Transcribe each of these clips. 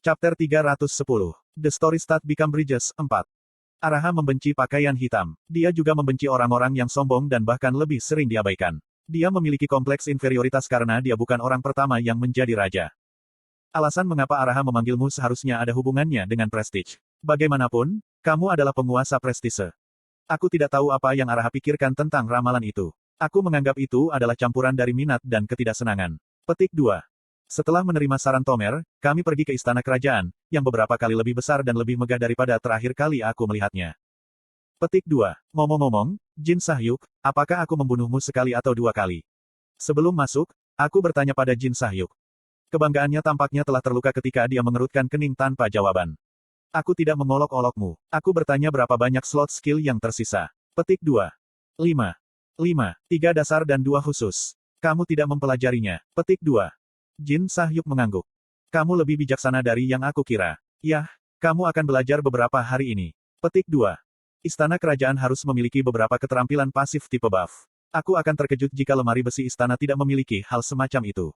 Chapter 310. The Story Start Become Bridges, 4. Araha membenci pakaian hitam. Dia juga membenci orang-orang yang sombong dan bahkan lebih sering diabaikan. Dia memiliki kompleks inferioritas karena dia bukan orang pertama yang menjadi raja. Alasan mengapa Araha memanggilmu seharusnya ada hubungannya dengan prestige. Bagaimanapun, kamu adalah penguasa prestise. Aku tidak tahu apa yang Araha pikirkan tentang ramalan itu. Aku menganggap itu adalah campuran dari minat dan ketidaksenangan. Petik 2. Setelah menerima saran Tomer, kami pergi ke istana kerajaan, yang beberapa kali lebih besar dan lebih megah daripada terakhir kali aku melihatnya. Petik 2. Ngomong-ngomong, Jin Sahyuk, apakah aku membunuhmu sekali atau dua kali? Sebelum masuk, aku bertanya pada Jin Sahyuk. Kebanggaannya tampaknya telah terluka ketika dia mengerutkan kening tanpa jawaban. Aku tidak mengolok-olokmu. Aku bertanya berapa banyak slot skill yang tersisa. Petik 2. 5. 5. 3 dasar dan 2 khusus. Kamu tidak mempelajarinya. Petik 2. Jin Sahyuk mengangguk. Kamu lebih bijaksana dari yang aku kira. Yah, kamu akan belajar beberapa hari ini. Petik 2. Istana kerajaan harus memiliki beberapa keterampilan pasif tipe buff. Aku akan terkejut jika lemari besi istana tidak memiliki hal semacam itu.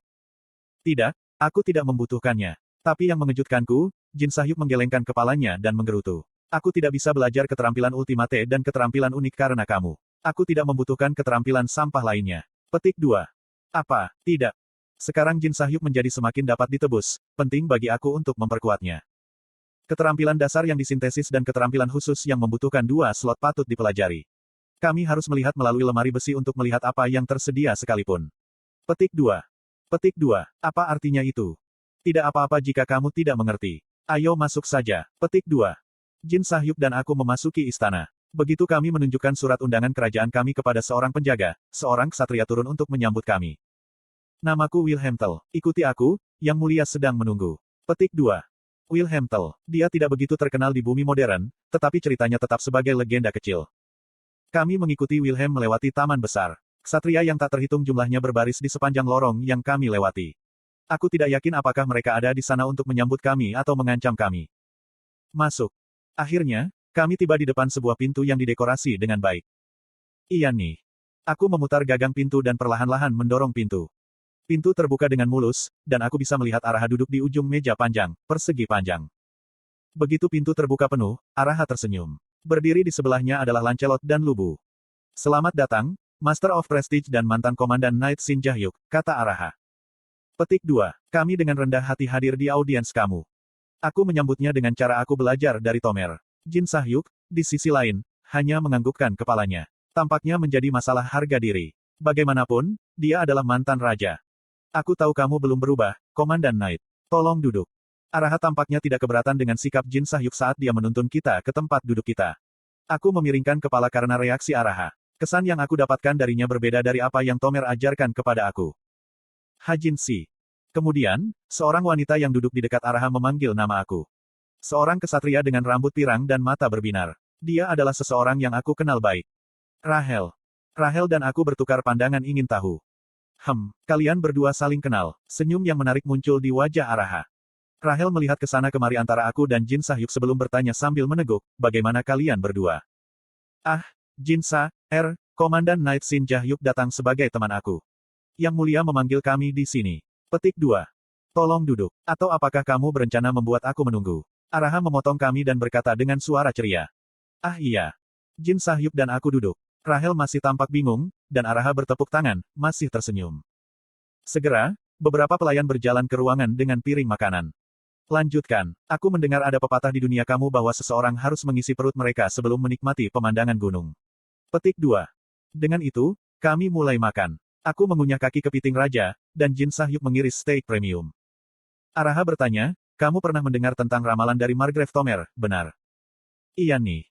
Tidak, aku tidak membutuhkannya. Tapi yang mengejutkanku, Jin Sahyuk menggelengkan kepalanya dan menggerutu. Aku tidak bisa belajar keterampilan ultimate dan keterampilan unik karena kamu. Aku tidak membutuhkan keterampilan sampah lainnya. Petik 2. Apa, tidak? Sekarang Jin Sahyuk menjadi semakin dapat ditebus, penting bagi aku untuk memperkuatnya. Keterampilan dasar yang disintesis dan keterampilan khusus yang membutuhkan 2 slot patut dipelajari. Kami harus melihat melalui lemari besi untuk melihat apa yang tersedia sekalipun. Petik 2. Petik 2. Apa artinya itu? Tidak apa-apa jika kamu tidak mengerti. Ayo masuk saja. Petik 2. Jin Sahyuk dan aku memasuki istana. Begitu kami menunjukkan surat undangan kerajaan kami kepada seorang penjaga, seorang ksatria turun untuk menyambut kami. Namaku Wilhelm Tell. Ikuti aku, Yang Mulia sedang menunggu. Petik 2. Wilhelm Tell. Dia tidak begitu terkenal di bumi modern, tetapi ceritanya tetap sebagai legenda kecil. Kami mengikuti Wilhelm melewati taman besar. Ksatria yang tak terhitung jumlahnya berbaris di sepanjang lorong yang kami lewati. Aku tidak yakin apakah mereka ada di sana untuk menyambut kami atau mengancam kami. Masuk. Akhirnya, kami tiba di depan sebuah pintu yang didekorasi dengan baik. Iya nih. Aku memutar gagang pintu dan perlahan-lahan mendorong pintu. Pintu terbuka dengan mulus, dan aku bisa melihat Araha duduk di ujung meja panjang, persegi panjang. Begitu pintu terbuka penuh, Araha tersenyum. Berdiri di sebelahnya adalah Lancelot dan Lubu. Selamat datang, Master of Prestige dan mantan Komandan Knight Shin Jahyuk, kata Araha. Petik 2. Kami dengan rendah hati hadir di audiens kamu. Aku menyambutnya dengan cara aku belajar dari Tomer. Jin Sahyuk, di sisi lain, hanya menganggukkan kepalanya. Tampaknya menjadi masalah harga diri. Bagaimanapun, dia adalah mantan raja. Aku tahu kamu belum berubah, Komandan Knight. Tolong duduk. Araha tampaknya tidak keberatan dengan sikap Jin Sahyuk saat dia menuntun kita ke tempat duduk kita. Aku memiringkan kepala karena reaksi Araha. Kesan yang aku dapatkan darinya berbeda dari apa yang Tomer ajarkan kepada aku. Hajin Si. Kemudian, seorang wanita yang duduk di dekat Araha memanggil nama aku. Seorang kesatria dengan rambut pirang dan mata berbinar. Dia adalah seseorang yang aku kenal baik. Rahel. Rahel dan aku bertukar pandangan ingin tahu. Kalian berdua saling kenal. Senyum yang menarik muncul di wajah Araha. Rahel melihat ke sana kemari antara aku dan Jin Sahyuk sebelum bertanya sambil meneguk, bagaimana kalian berdua? Ah, Jin Sa, Komandan Knight Shin Jahyuk datang sebagai teman aku. Yang Mulia memanggil kami di sini. Petik 2. Tolong duduk. Atau apakah kamu berencana membuat aku menunggu? Araha memotong kami dan berkata dengan suara ceria. Ah iya. Jin Sahyuk dan aku duduk. Rahel masih tampak bingung, dan Araha bertepuk tangan, masih tersenyum. Segera, beberapa pelayan berjalan ke ruangan dengan piring makanan. Lanjutkan, aku mendengar ada pepatah di dunia kamu bahwa seseorang harus mengisi perut mereka sebelum menikmati pemandangan gunung. Petik 2. Dengan itu, kami mulai makan. Aku mengunyah kaki kepiting raja, dan Jin Sahyuk mengiris steak premium. Araha bertanya, kamu pernah mendengar tentang ramalan dari Margrave Tomer, benar? Iya nih.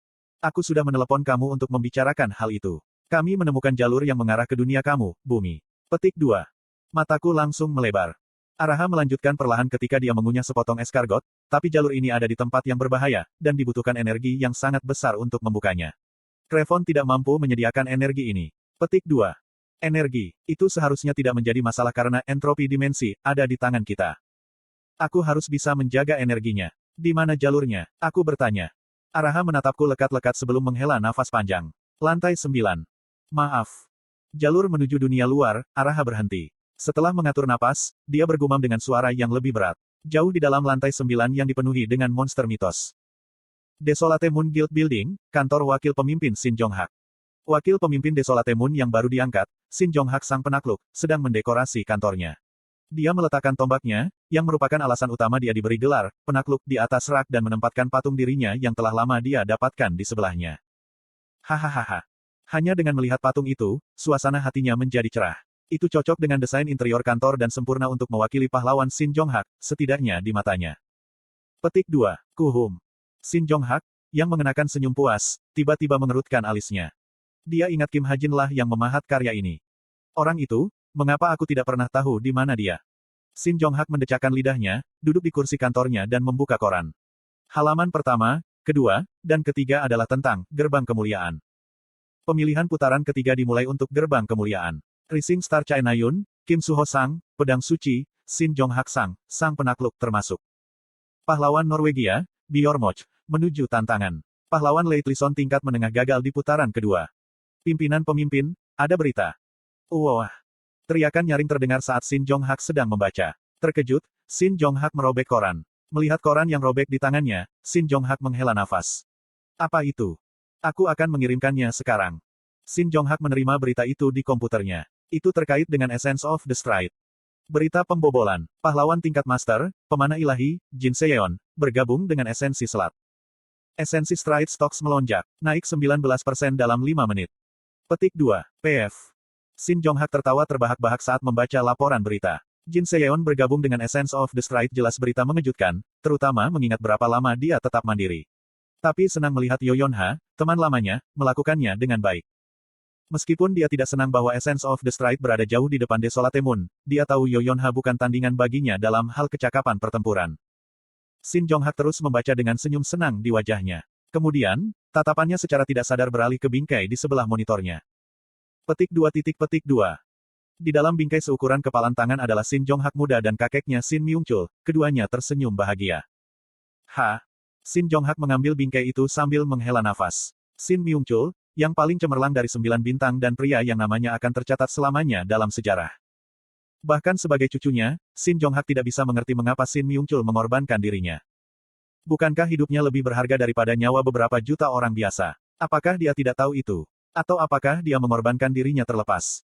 Aku sudah menelepon kamu untuk membicarakan hal itu. Kami menemukan jalur yang mengarah ke dunia kamu, bumi. Petik 2. Mataku langsung melebar. Araha melanjutkan perlahan ketika dia mengunyah sepotong escargot, tapi jalur ini ada di tempat yang berbahaya, dan dibutuhkan energi yang sangat besar untuk membukanya. Crevon tidak mampu menyediakan energi ini. Petik 2. Energi, itu seharusnya tidak menjadi masalah karena entropi dimensi ada di tangan kita. Aku harus bisa menjaga energinya. Di mana jalurnya? Aku bertanya. Araha menatapku lekat-lekat sebelum menghela nafas panjang. Lantai 9. Maaf. Jalur menuju dunia luar, Araha berhenti. Setelah mengatur napas, dia bergumam dengan suara yang lebih berat. Jauh di dalam lantai 9 yang dipenuhi dengan monster mitos. Desolate Moon Guild Building, kantor wakil pemimpin Shin Jong-hak. Wakil pemimpin Desolate Moon yang baru diangkat, Shin Jong-hak sang penakluk, sedang mendekorasi kantornya. Dia meletakkan tombaknya, yang merupakan alasan utama dia diberi gelar, penakluk di atas rak dan menempatkan patung dirinya yang telah lama dia dapatkan di sebelahnya. Hahaha. Hanya dengan melihat patung itu, suasana hatinya menjadi cerah. Itu cocok dengan desain interior kantor dan sempurna untuk mewakili pahlawan Shin Jong-hak, setidaknya di matanya. Petik 2. Kuhum. Shin Jong-hak, yang mengenakan senyum puas, tiba-tiba mengerutkan alisnya. Dia ingat Kim Ha-jin lah yang memahat karya ini. Orang itu, mengapa aku tidak pernah tahu di mana dia? Shin Jong-hak mendecakkan lidahnya, duduk di kursi kantornya dan membuka koran. Halaman pertama, kedua, dan ketiga adalah tentang gerbang kemuliaan. Pemilihan putaran ketiga dimulai untuk gerbang kemuliaan. Rising Star Chae Na-yun, Kim Suho Sang, Pedang Suci, Shin Jong-hak Sang, sang penakluk termasuk. Pahlawan Norwegia, Bjormoch, menuju tantangan. Pahlawan Leitlison tingkat menengah gagal di putaran kedua. Pimpinan pemimpin, ada berita. Wah! Teriakan nyaring terdengar saat Shin Jong-hak sedang membaca. Terkejut, Shin Jong-hak merobek koran. Melihat koran yang robek di tangannya, Shin Jong-hak menghela nafas. Apa itu? Aku akan mengirimkannya sekarang. Shin Jong-hak menerima berita itu di komputernya. Itu terkait dengan Essence of the Stride. Berita pembobolan. Pahlawan tingkat master, pemanah ilahi, Jin Seyeon, bergabung dengan esensi selat. Esensi Stride Stocks melonjak, naik 19% dalam 5 menit. Petik 2. PF. Shin Jong-hak tertawa terbahak-bahak saat membaca laporan berita. Jin Seyeon bergabung dengan Essence of the Stride jelas berita mengejutkan, terutama mengingat berapa lama dia tetap mandiri. Tapi senang melihat Yoyonha, teman lamanya, melakukannya dengan baik. Meskipun dia tidak senang bahwa Essence of the Stride berada jauh di depan Desolate Moon, dia tahu Yoyonha bukan tandingan baginya dalam hal kecakapan pertempuran. Shin Jong-hak terus membaca dengan senyum senang di wajahnya. Kemudian, tatapannya secara tidak sadar beralih ke bingkai di sebelah monitornya. Petik 2. Di dalam bingkai seukuran kepalan tangan adalah Shin Jong-hak muda dan kakeknya Shin Myung-chul, keduanya tersenyum bahagia. Shin Jong-hak mengambil bingkai itu sambil menghela nafas. Shin Myung-chul, yang paling cemerlang dari 9 bintang dan pria yang namanya akan tercatat selamanya dalam sejarah. Bahkan sebagai cucunya, Shin Jong-hak tidak bisa mengerti mengapa Shin Myung-chul mengorbankan dirinya. Bukankah hidupnya lebih berharga daripada nyawa beberapa juta orang biasa? Apakah dia tidak tahu itu? Atau apakah dia mengorbankan dirinya terlepas?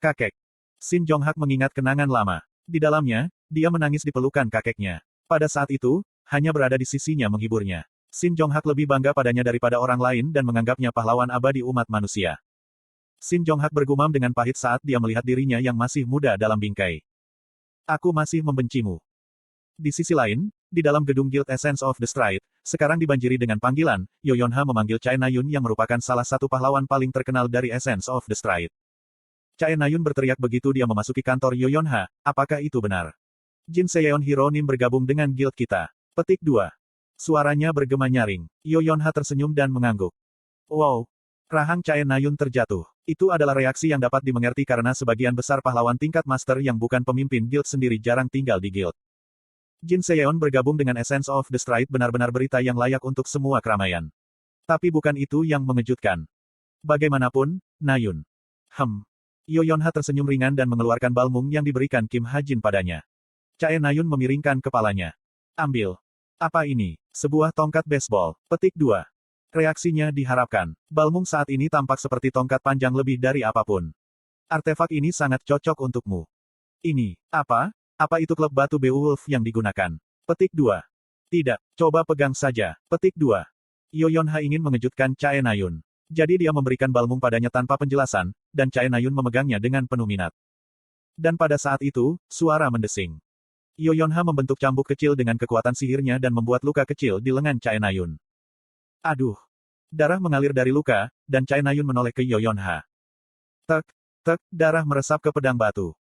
Kakek. Shin Jong-hak mengingat kenangan lama. Di dalamnya, dia menangis di pelukan kakeknya. Pada saat itu, hanya berada di sisinya menghiburnya. Shin Jong-hak lebih bangga padanya daripada orang lain dan menganggapnya pahlawan abadi umat manusia. Shin Jong-hak bergumam dengan pahit saat dia melihat dirinya yang masih muda dalam bingkai. Aku masih membencimu. Di sisi lain, di dalam gedung Guild Essence of the Stride, sekarang dibanjiri dengan panggilan, Yoyonha memanggil Chae Na-yun yang merupakan salah satu pahlawan paling terkenal dari Essence of the Stride. Chae Na-yun berteriak begitu dia memasuki kantor Yoyonha, apakah itu benar? Jin Seyeon Hironim bergabung dengan guild kita. Petik 2. Suaranya bergema nyaring. Yoyonha tersenyum dan mengangguk. Wow! Rahang Chae Na-yun terjatuh. Itu adalah reaksi yang dapat dimengerti karena sebagian besar pahlawan tingkat master yang bukan pemimpin guild sendiri jarang tinggal di guild. Jin Seyeon bergabung dengan Essence of the Stride benar-benar berita yang layak untuk semua keramaian. Tapi bukan itu yang mengejutkan. Bagaimanapun, Na-yun. Yoyonha tersenyum ringan dan mengeluarkan balmung yang diberikan Kim Ha-jin padanya. Chae Na-yun memiringkan kepalanya. Ambil. Apa ini? Sebuah tongkat baseball. Petik 2. Reaksinya diharapkan. Balmung saat ini tampak seperti tongkat panjang lebih dari apapun. Artefak ini sangat cocok untukmu. Ini, apa? Apa itu klub batu Beowulf yang digunakan? Petik 2. Tidak, coba pegang saja. Petik 2. Yoyonha ingin mengejutkan Chae Na-yun. Jadi dia memberikan balmung padanya tanpa penjelasan, dan Chae Na-yun memegangnya dengan penuh minat. Dan pada saat itu, suara mendesing. Yoyonha membentuk cambuk kecil dengan kekuatan sihirnya dan membuat luka kecil di lengan Chae Na-yun. Aduh! Darah mengalir dari luka, dan Chae Na-yun menoleh ke Yoyonha. Tek, darah meresap ke pedang batu.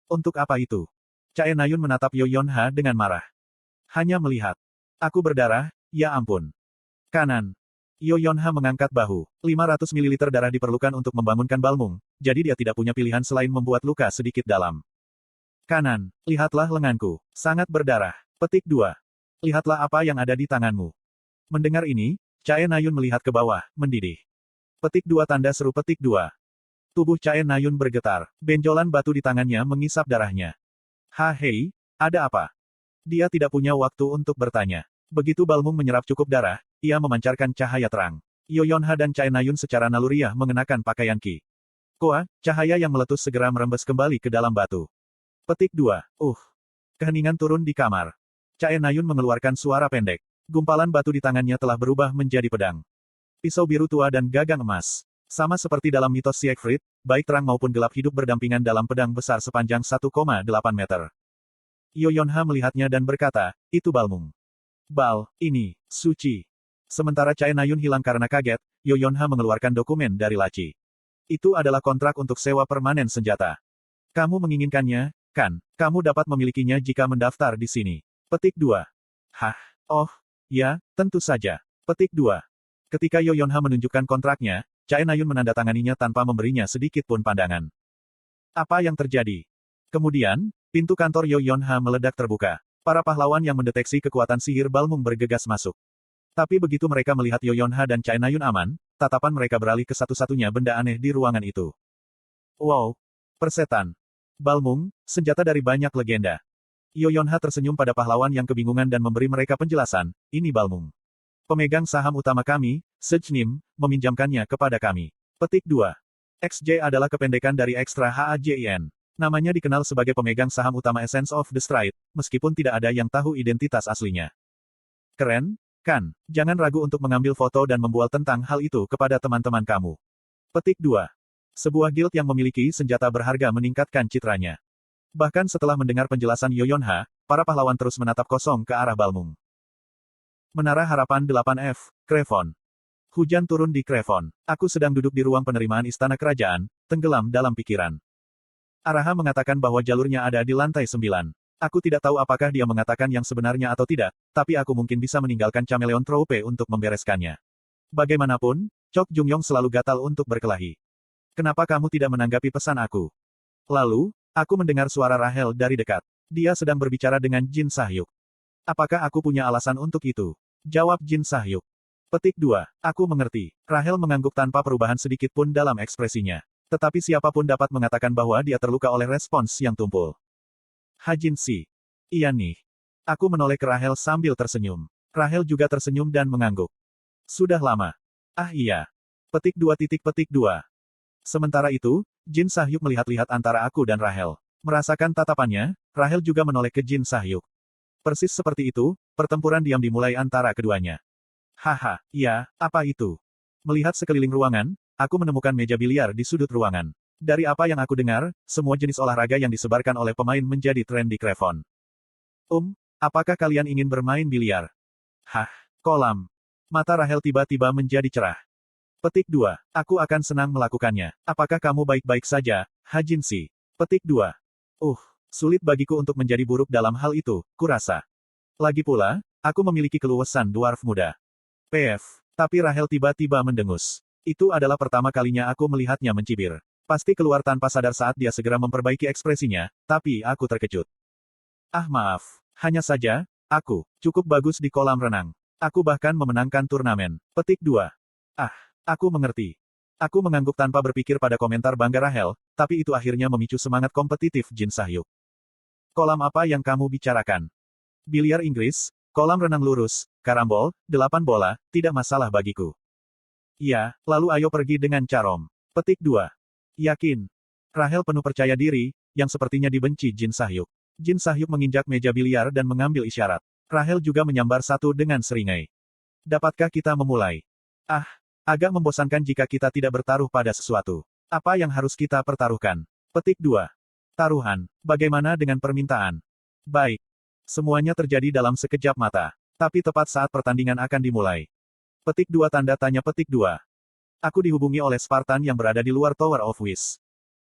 Untuk apa itu? Chae Na-yun menatap Yoyonha dengan marah. Hanya melihat. Aku berdarah, ya ampun. Kanan. Yoyonha mengangkat bahu. 500 ml darah diperlukan untuk membangunkan balmung, jadi dia tidak punya pilihan selain membuat luka sedikit dalam. Kanan. Lihatlah lenganku. Sangat berdarah. Petik 2. Lihatlah apa yang ada di tanganmu. Mendengar ini, Chae Na-yun melihat ke bawah, mendidih. Petik 2 tanda seru petik 2. Tubuh Chae Na-yun bergetar. Benjolan batu di tangannya mengisap darahnya. Hei, ada apa? Dia tidak punya waktu untuk bertanya. Begitu Balmung menyerap cukup darah, ia memancarkan cahaya terang. Yoyonha dan Chae Nayun secara naluriah mengenakan pakaian Qi. Koa, cahaya yang meletus segera merembes kembali ke dalam batu. Petik 2. Keheningan turun di kamar. Chae Nayun mengeluarkan suara pendek. Gumpalan batu di tangannya telah berubah menjadi pedang. Pisau biru tua dan gagang emas. Sama seperti dalam mitos Siegfried, baik terang maupun gelap hidup berdampingan dalam pedang besar sepanjang 1,8 meter. Yoyonha melihatnya dan berkata, itu Balmung. Bal, ini, suci. Sementara Chae Nayun hilang karena kaget, Yoyonha mengeluarkan dokumen dari laci. Itu adalah kontrak untuk sewa permanen senjata. Kamu menginginkannya, kan? Kamu dapat memilikinya jika mendaftar di sini. Petik 2. Hah? Oh, ya, tentu saja. Petik 2. Ketika Yoyonha menunjukkan kontraknya, Chae Nayun menandatanganinya tanpa memberinya sedikit pun pandangan. Apa yang terjadi? Kemudian, pintu kantor Yoyonha meledak terbuka. Para pahlawan yang mendeteksi kekuatan sihir Balmung bergegas masuk. Tapi begitu mereka melihat Yoyonha dan Chae Nayun aman, tatapan mereka beralih ke satu-satunya benda aneh di ruangan itu. Wow! Persetan. Balmung, senjata dari banyak legenda. Yoyonha tersenyum pada pahlawan yang kebingungan dan memberi mereka penjelasan, ini Balmung. Pemegang saham utama kami, Sejnim, meminjamkannya kepada kami. Petik 2. XJ adalah kependekan dari Extra HAJIN. Namanya dikenal sebagai pemegang saham utama Essence of the Stride, meskipun tidak ada yang tahu identitas aslinya. Keren, kan? Jangan ragu untuk mengambil foto dan membual tentang hal itu kepada teman-teman kamu. Petik 2. Sebuah guild yang memiliki senjata berharga meningkatkan citranya. Bahkan setelah mendengar penjelasan Yoyonha, para pahlawan terus menatap kosong ke arah Balmung. Menara Harapan 8F, Krevon. Hujan turun di Krevon. Aku sedang duduk di ruang penerimaan istana kerajaan, tenggelam dalam pikiran. Araha mengatakan bahwa jalurnya ada di lantai 9. Aku tidak tahu apakah dia mengatakan yang sebenarnya atau tidak, tapi aku mungkin bisa meninggalkan Chameleon Troupe untuk membereskannya. Bagaimanapun, Chok Jungyong selalu gatal untuk berkelahi. Kenapa kamu tidak menanggapi pesan aku? Lalu, aku mendengar suara Rahel dari dekat. Dia sedang berbicara dengan Jin Sahyuk. Apakah aku punya alasan untuk itu? Jawab Jin Sahyuk. Petik 2. Aku mengerti. Rahel mengangguk tanpa perubahan sedikit pun dalam ekspresinya. Tetapi siapapun dapat mengatakan bahwa dia terluka oleh respons yang tumpul. Hajin Si. Iya nih. Aku menoleh ke Rahel sambil tersenyum. Rahel juga tersenyum dan mengangguk. Sudah lama. Ah iya. Petik 2. Sementara itu, Jin Sahyuk melihat-lihat antara aku dan Rahel. Merasakan tatapannya, Rahel juga menoleh ke Jin Sahyuk. Persis seperti itu, pertempuran diam dimulai antara keduanya. Haha, iya, apa itu? Melihat sekeliling ruangan, aku menemukan meja biliar di sudut ruangan. Dari apa yang aku dengar, semua jenis olahraga yang disebarkan oleh pemain menjadi tren di Krevon. Apakah kalian ingin bermain biliar? Hah, kolam. Mata Rahel tiba-tiba menjadi cerah. Petik 2. Aku akan senang melakukannya. Apakah kamu baik-baik saja, Hajin Si? Petik 2. Sulit bagiku untuk menjadi buruk dalam hal itu, kurasa. Lagi pula, aku memiliki keluasan dwarf muda. PF. Tapi Rahel tiba-tiba mendengus. Itu adalah pertama kalinya aku melihatnya mencibir. Pasti keluar tanpa sadar saat dia segera memperbaiki ekspresinya, tapi aku terkejut. Ah maaf. Hanya saja, aku cukup bagus di kolam renang. Aku bahkan memenangkan turnamen. Petik 2. Aku mengerti. Aku mengangguk tanpa berpikir pada komentar bangga Rahel, tapi itu akhirnya memicu semangat kompetitif Jin Sahyuk. Kolam apa yang kamu bicarakan? Biliar Inggris, kolam renang lurus, karambol, 8 bola, tidak masalah bagiku. Iya, lalu ayo pergi dengan Charom. Petik 2. Yakin. Rahel penuh percaya diri, yang sepertinya dibenci Jin Sahyuk. Jin Sahyuk menginjak meja biliar dan mengambil isyarat. Rahel juga menyambar satu dengan seringai. Dapatkah kita memulai? Agak membosankan jika kita tidak bertaruh pada sesuatu. Apa yang harus kita pertaruhkan? Petik 2. Taruhan. Bagaimana dengan permintaan? Baik. Semuanya terjadi dalam sekejap mata. Tapi tepat saat pertandingan akan dimulai. Petik 2 tanda tanya petik 2. Aku dihubungi oleh Spartan yang berada di luar Tower of Wish.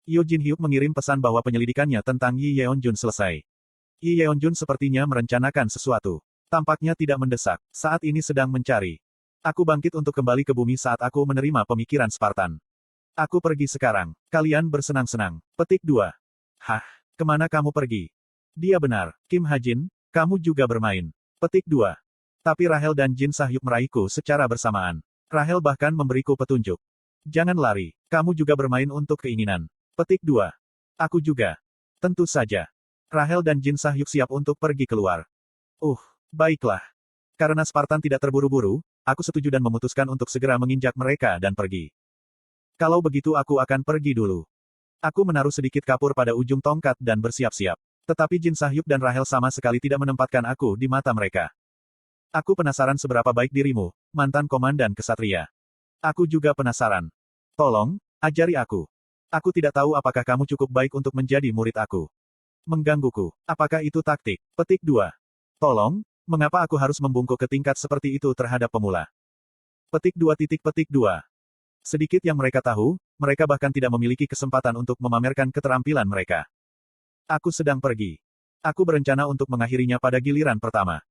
Yo Jin Hyuk mengirim pesan bahwa penyelidikannya tentang Yi Yeonjun selesai. Yi Yeonjun sepertinya merencanakan sesuatu. Tampaknya tidak mendesak. Saat ini sedang mencari. Aku bangkit untuk kembali ke bumi saat aku menerima pemikiran Spartan. Aku pergi sekarang. Kalian bersenang-senang. Petik 2. Hah? Kemana kamu pergi? Dia benar. Kim Hajin, kamu juga bermain. Petik 2. Tapi Rahel dan Jin Sahyuk meraihku secara bersamaan. Rahel bahkan memberiku petunjuk. Jangan lari. Kamu juga bermain untuk keinginan. Petik 2. Aku juga. Tentu saja. Rahel dan Jin Sahyuk siap untuk pergi keluar. Baiklah. Karena Spartan tidak terburu-buru, aku setuju dan memutuskan untuk segera menginjak mereka dan pergi. Kalau begitu aku akan pergi dulu. Aku menaruh sedikit kapur pada ujung tongkat dan bersiap-siap. Tetapi Jin Sahyuk dan Rahel sama sekali tidak menempatkan aku di mata mereka. Aku penasaran seberapa baik dirimu, mantan komandan kesatria. Aku juga penasaran. Tolong, ajari aku. Aku tidak tahu apakah kamu cukup baik untuk menjadi murid aku. Menggangguku. Apakah itu taktik? Petik 2. Tolong, mengapa aku harus membungkuk ke tingkat seperti itu terhadap pemula? Petik 2. Sedikit yang mereka tahu, mereka bahkan tidak memiliki kesempatan untuk memamerkan keterampilan mereka. Aku sedang pergi. Aku berencana untuk mengakhirinya pada giliran pertama.